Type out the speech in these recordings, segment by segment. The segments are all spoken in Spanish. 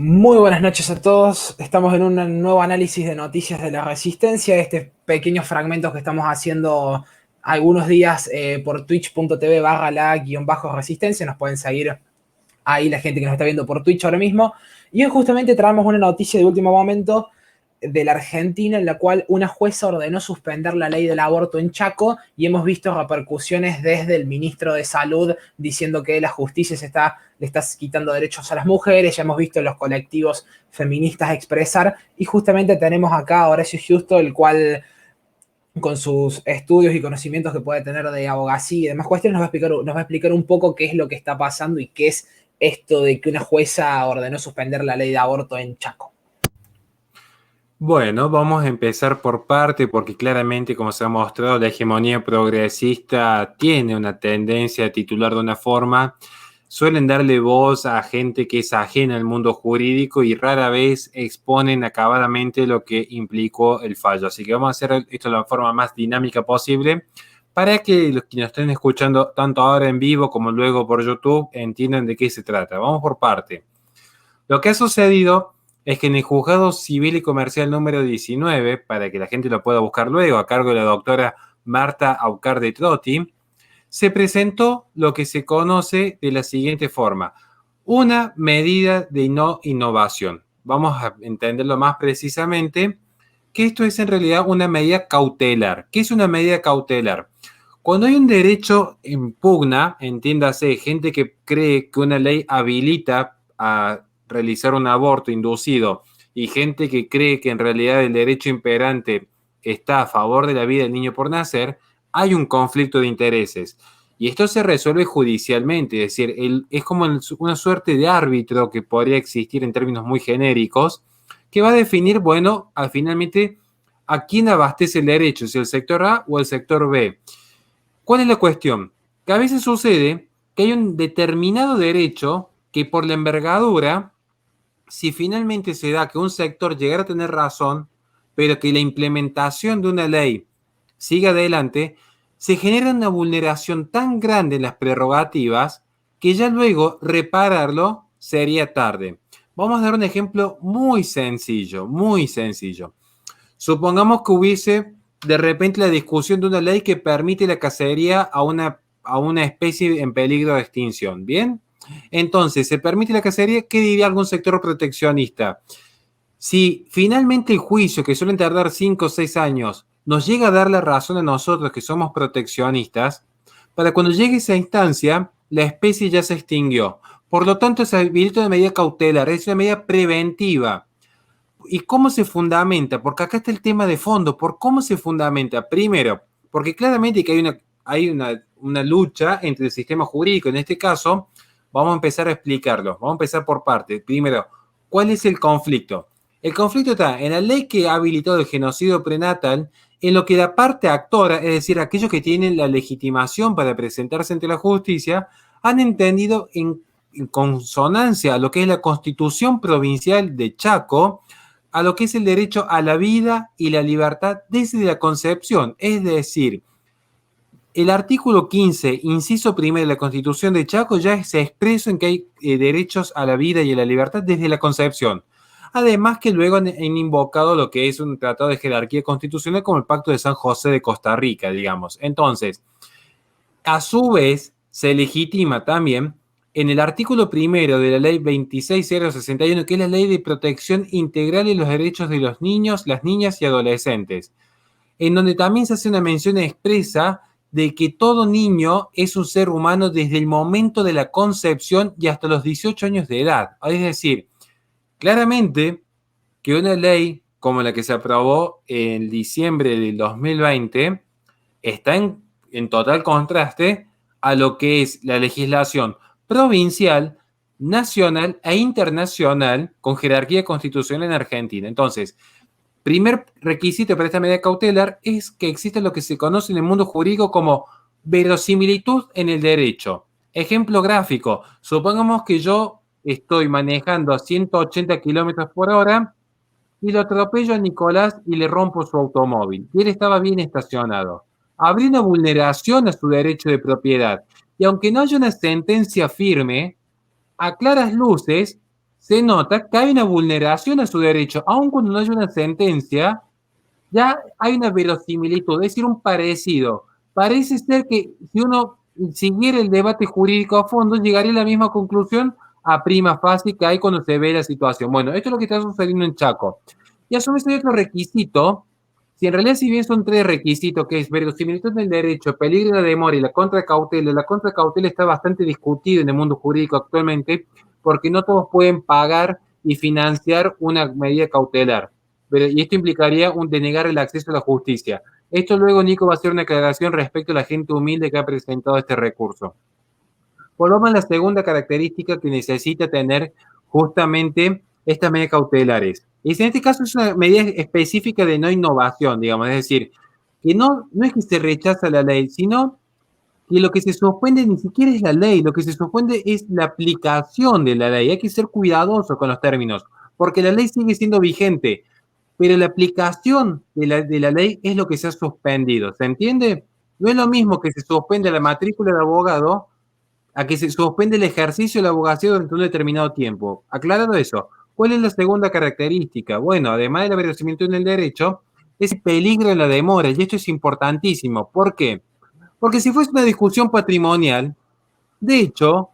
Muy buenas noches a todos. Estamos en un nuevo análisis de noticias de la Resistencia. Pequeños fragmentos que estamos haciendo algunos días por twitch.tv barra la guión bajo resistencia. Nos pueden seguir ahí la gente que nos está viendo por Twitch ahora mismo. Y hoy justamente traemos una noticia de último momento de la Argentina en la cual una jueza ordenó suspender la ley del aborto en Chaco y hemos visto repercusiones desde el ministro de Salud diciendo que la justicia le está quitando derechos a las mujeres, ya hemos visto los colectivos feministas expresar y justamente tenemos acá a Horacio Justo, el cual con sus estudios y conocimientos que puede tener de abogacía y demás cuestiones nos va a explicar un poco qué es lo que está pasando y qué es esto de que una jueza ordenó suspender la ley de aborto en Chaco. Bueno, vamos a empezar por parte, porque claramente, como se ha mostrado, la hegemonía progresista tiene una tendencia a titular de una forma. Suelen darle voz a gente que es ajena al mundo jurídico y rara vez exponen acabadamente lo que implicó el fallo. Así que vamos a hacer esto de la forma más dinámica posible para que los que nos estén escuchando tanto ahora en vivo como luego por YouTube entiendan de qué se trata. Vamos por parte. Lo que ha sucedido es que en el Juzgado Civil y Comercial número 19, para que la gente lo pueda buscar luego, a cargo de la doctora Marta Aucar de Trotti, se presentó lo que se conoce de la siguiente forma: una medida de no innovación. Vamos a entenderlo más precisamente, que esto es en realidad una medida cautelar. ¿Qué es una medida cautelar? Cuando hay un derecho en pugna, entiéndase, gente que cree que una ley habilita a realizar un aborto inducido y gente que cree que en realidad el derecho imperante está a favor de la vida del niño por nacer, hay un conflicto de intereses. Y esto se resuelve judicialmente, es decir, es como una suerte de árbitro que podría existir en términos muy genéricos, que va a definir, bueno, finalmente a quién abastece el derecho, si el sector A o el sector B. ¿Cuál es la cuestión? Que a veces sucede que hay un determinado derecho que por la envergadura, si finalmente se da que un sector llegara a tener razón, pero que la implementación de una ley siga adelante, se genera una vulneración tan grande en las prerrogativas que ya luego repararlo sería tarde. Vamos a dar un ejemplo muy sencillo, muy sencillo. Supongamos que hubiese de repente la discusión de una ley que permite la cacería a una especie en peligro de extinción. ¿Bien? Entonces, ¿se permite la cacería? ¿Qué diría algún sector proteccionista? Si finalmente el juicio, que suelen tardar 5 o 6 años, nos llega a dar la razón a nosotros que somos proteccionistas, para cuando llegue esa instancia, la especie ya se extinguió. Por lo tanto, se habilita una medida cautelar, es una medida preventiva. ¿Y cómo se fundamenta? Porque acá está el tema de fondo. ¿Por cómo se fundamenta? Primero, porque claramente que hay una lucha entre el sistema jurídico. En este caso, vamos a empezar a explicarlo. Vamos a empezar por partes. Primero, ¿cuál es el conflicto? El conflicto está en la ley que ha habilitado el genocidio prenatal, en lo que la parte actora, es decir, aquellos que tienen la legitimación para presentarse ante la justicia, han entendido en consonancia a lo que es la Constitución Provincial de Chaco, a lo que es el derecho a la vida y la libertad desde la concepción. Es decir, el artículo 15, inciso primero de la Constitución de Chaco ya se expresa en que hay derechos a la vida y a la libertad desde la concepción. Además que luego han invocado lo que es un tratado de jerarquía constitucional como el Pacto de San José de Costa Rica, digamos. Entonces, a su vez, se legitima también en el artículo primero de la ley 26061, que es la ley de protección integral de los derechos de los niños, las niñas y adolescentes, en donde también se hace una mención expresa de que todo niño es un ser humano desde el momento de la concepción y hasta los 18 años de edad. Es decir, claramente que una ley como la que se aprobó en diciembre del 2020 está en total contraste a lo que es la legislación provincial, nacional e internacional con jerarquía constitucional en Argentina. Entonces, primer requisito para esta medida cautelar es que existe lo que se conoce en el mundo jurídico como verosimilitud en el derecho. Ejemplo gráfico: supongamos que yo estoy manejando a 180 kilómetros por hora y lo atropello a Nicolás y le rompo su automóvil. Y él estaba bien estacionado. Habría una vulneración a su derecho de propiedad. Y aunque no haya una sentencia firme, a claras luces, se nota que hay una vulneración a su derecho, aun cuando no haya una sentencia, ya hay una verosimilitud, es decir, un parecido. Parece ser que si uno siguiera el debate jurídico a fondo, llegaría a la misma conclusión a prima facie que hay cuando se ve la situación. Bueno, esto es lo que está sucediendo en Chaco. Y a su vez hay otro requisito, si en realidad si bien son tres requisitos, que es verosimilitud del derecho, peligro de demora y la contracautela está bastante discutida en el mundo jurídico actualmente, porque no todos pueden pagar y financiar una medida cautelar. Y esto implicaría denegar el acceso a la justicia. Esto luego, Nico, va a hacer una aclaración respecto a la gente humilde que ha presentado este recurso. Volvamos a la segunda característica que necesita tener justamente estas medidas cautelares. Y en este caso es una medida específica de no innovación, digamos, es decir, que no es que se rechaza la ley, sino que lo que se suspende ni siquiera es la ley, lo que se suspende es la aplicación de la ley. Hay que ser cuidadoso con los términos, porque la ley sigue siendo vigente, pero la aplicación de la ley es lo que se ha suspendido. ¿Se entiende? No es lo mismo que se suspende la matrícula de abogado a que se suspende el ejercicio de la abogacía durante un determinado tiempo. Aclarado eso, ¿cuál es la segunda característica? Bueno, además de la verosimilitud en el derecho, es el peligro en la demora, y esto es importantísimo. ¿Por qué? Porque si fuese una discusión patrimonial, de hecho,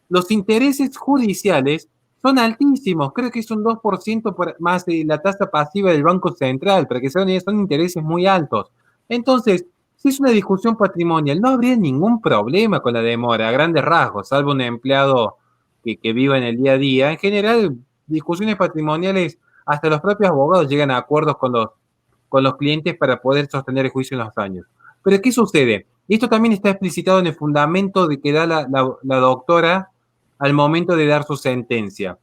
los intereses judiciales son altísimos. Creo que es un 2% más de la tasa pasiva del Banco Central, para que se vean, son intereses muy altos. Entonces, si es una discusión patrimonial, no habría ningún problema con la demora, a grandes rasgos, salvo un empleado que viva en el día a día. En general, discusiones patrimoniales, hasta los propios abogados llegan a acuerdos con los clientes para poder sostener el juicio en los años. Pero ¿qué sucede? Esto también está explicitado en el fundamento de que da la doctora al momento de dar su sentencia.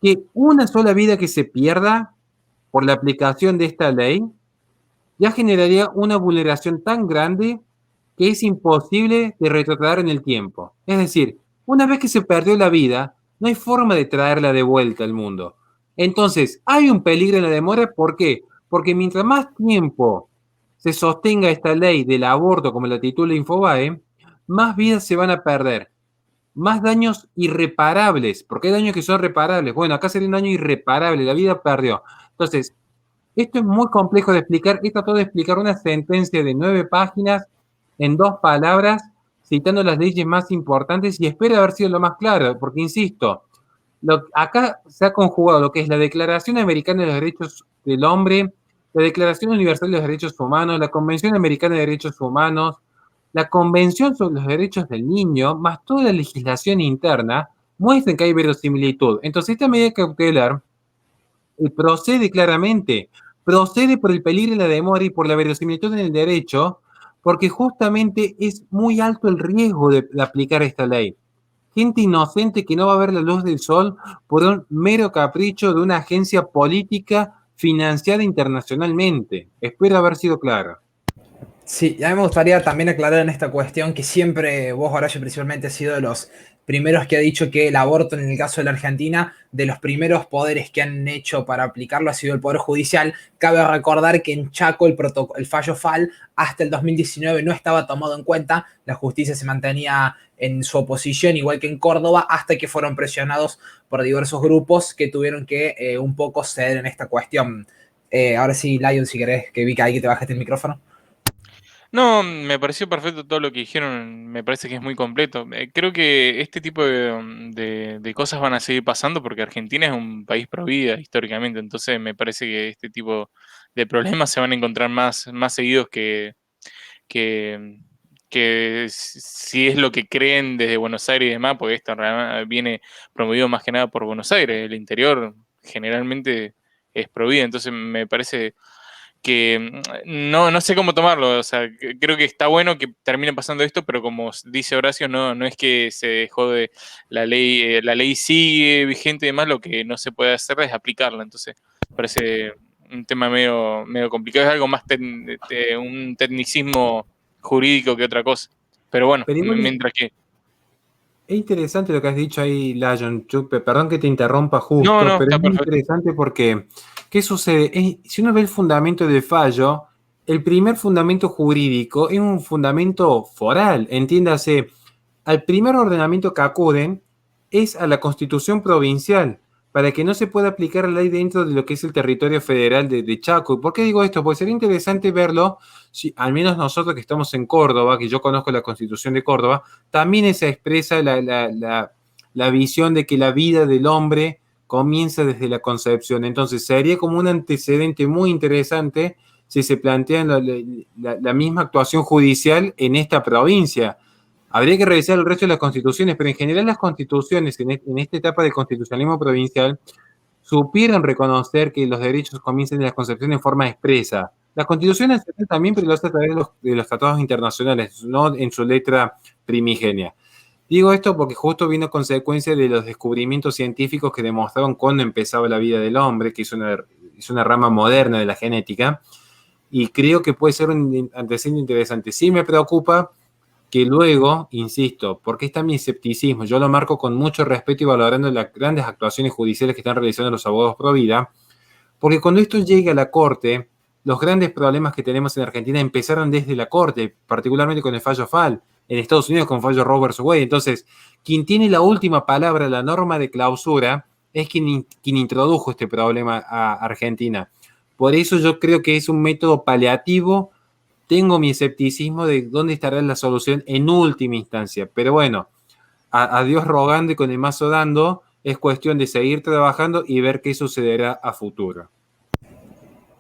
Que una sola vida que se pierda por la aplicación de esta ley ya generaría una vulneración tan grande que es imposible de retroceder en el tiempo. Es decir, una vez que se perdió la vida, no hay forma de traerla de vuelta al mundo. Entonces, hay un peligro en la demora. ¿Por qué? Porque mientras más tiempo se sostenga esta ley del aborto, como la titula Infobae, más vidas se van a perder, más daños irreparables, porque hay daños que son reparables. Bueno, acá sería un daño irreparable, la vida perdió. Entonces, esto es muy complejo de explicar. He tratado de explicar una sentencia de 9 páginas en 2 palabras, citando las leyes más importantes, y espero haber sido lo más claro, porque insisto, acá se ha conjugado lo que es la Declaración Americana de los Derechos del Hombre, la Declaración Universal de los Derechos Humanos, la Convención Americana de Derechos Humanos, la Convención sobre los Derechos del Niño, más toda la legislación interna, muestran que hay verosimilitud. Entonces, esta medida cautelar procede claramente, procede por el peligro de la demora y por la verosimilitud en el derecho, porque justamente es muy alto el riesgo de aplicar esta ley. Gente inocente que no va a ver la luz del sol por un mero capricho de una agencia política financiada internacionalmente. Espero haber sido claro. Sí, y a mí me gustaría también aclarar en esta cuestión que siempre vos, Horacio, principalmente has sido de los primeros que ha dicho que el aborto en el caso de la Argentina, de los primeros poderes que han hecho para aplicarlo ha sido el Poder Judicial. Cabe recordar que en Chaco el fallo FAL hasta el 2019 no estaba tomado en cuenta, la justicia se mantenía en su oposición, igual que en Córdoba, hasta que fueron presionados por diversos grupos que tuvieron que un poco ceder en esta cuestión. Ahora sí, Lion, si querés, que vi que ahí que te bajaste el micrófono. No, me pareció perfecto todo lo que dijeron, me parece que es muy completo. Creo que este tipo de cosas van a seguir pasando porque Argentina es un país pro vida históricamente, entonces me parece que este tipo de problemas se van a encontrar más seguidos que, si es lo que creen desde Buenos Aires y demás, porque esto viene promovido más que nada por Buenos Aires, el interior generalmente es pro vida, entonces me parece que no sé cómo tomarlo, o sea, creo que está bueno que termine pasando esto, pero como dice Horacio, no es que se dejó de la ley sigue vigente y demás, lo que no se puede hacer es aplicarla, entonces parece un tema medio complicado, es algo más de un tecnicismo jurídico que otra cosa, pero bueno, Pero igual mientras que... es interesante lo que has dicho ahí, Lajon Chupe. Perdón que te interrumpa No, justo, pero está es muy perfecto. interesante porque, ¿qué sucede? Si uno ve el fundamento del fallo, el primer fundamento jurídico es un fundamento foral. Entiéndase, al primer ordenamiento que acuden, es a la Constitución provincial, para que no se pueda aplicar la ley dentro de lo que es el territorio federal de Chaco. ¿Y por qué digo esto? Porque sería interesante verlo, si al menos nosotros que estamos en Córdoba, que yo conozco la Constitución de Córdoba, también se expresa la visión de que la vida del hombre comienza desde la concepción. Entonces sería como un antecedente muy interesante si se plantea la misma actuación judicial en esta provincia. Habría que revisar el resto de las constituciones, pero en general las constituciones en esta etapa de constitucionalismo provincial supieron reconocer que los derechos comienzan de la concepción en forma expresa. La Constitución nacional también, pero lo hace a través de los tratados internacionales, no en su letra primigenia. Digo esto porque justo vino consecuencia de los descubrimientos científicos que demostraron cuándo empezaba la vida del hombre, que es una rama moderna de la genética, y creo que puede ser un antecedente interesante. Sí me preocupa que luego, insisto, porque está mi escepticismo, yo lo marco con mucho respeto y valorando las grandes actuaciones judiciales que están realizando los abogados pro vida, porque cuando esto llegue a la Corte, los grandes problemas que tenemos en Argentina empezaron desde la Corte, particularmente con el fallo FAL, en Estados Unidos con el fallo Roe vs. Wade. Entonces, quien tiene la última palabra, la norma de clausura, es quien introdujo este problema a Argentina. Por eso yo creo que es un método paliativo. Tengo mi escepticismo de dónde estará la solución en última instancia. Pero bueno, a Dios rogando y con el mazo dando, es cuestión de seguir trabajando y ver qué sucederá a futuro.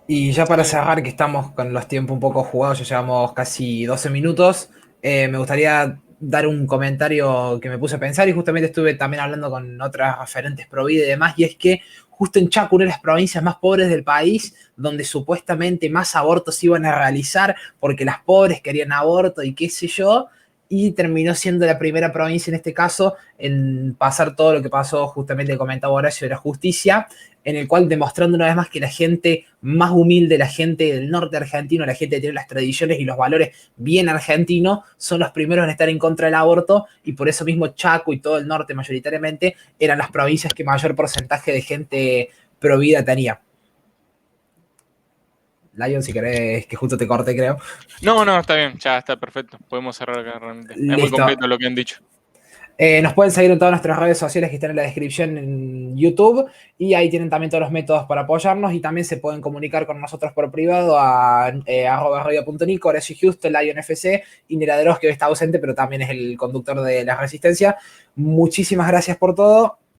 Y ya para cerrar, que estamos con los tiempos un poco jugados, ya llevamos casi 12 minutos, me gustaría dar un comentario que me puse a pensar y justamente estuve también hablando con otras referentes pro vida y demás, y es que justo en Chaco, una de las provincias más pobres del país, donde supuestamente más abortos iban a realizar porque las pobres querían aborto y qué sé yo, y terminó siendo la primera provincia en este caso en pasar todo lo que pasó, justamente comentaba Horacio, de la justicia, en el cual demostrando una vez más que la gente más humilde, la gente del norte argentino, la gente que tiene las tradiciones y los valores bien argentinos, son los primeros en estar en contra del aborto, y por eso mismo Chaco y todo el norte mayoritariamente eran las provincias que mayor porcentaje de gente pro vida tenía. Lion, si querés, que justo te corte, creo. No, está bien, ya está perfecto. Podemos cerrar acá realmente. Listo. Es muy completo lo que han dicho. Nos pueden seguir en todas nuestras redes sociales que están en la descripción en YouTube, y ahí tienen también todos los métodos para apoyarnos, y también se pueden comunicar con nosotros por privado a @radio.nico, Horacio Houston, Lion FC y Neraderos, que hoy está ausente pero también es el conductor de La Resistencia. Muchísimas gracias por todo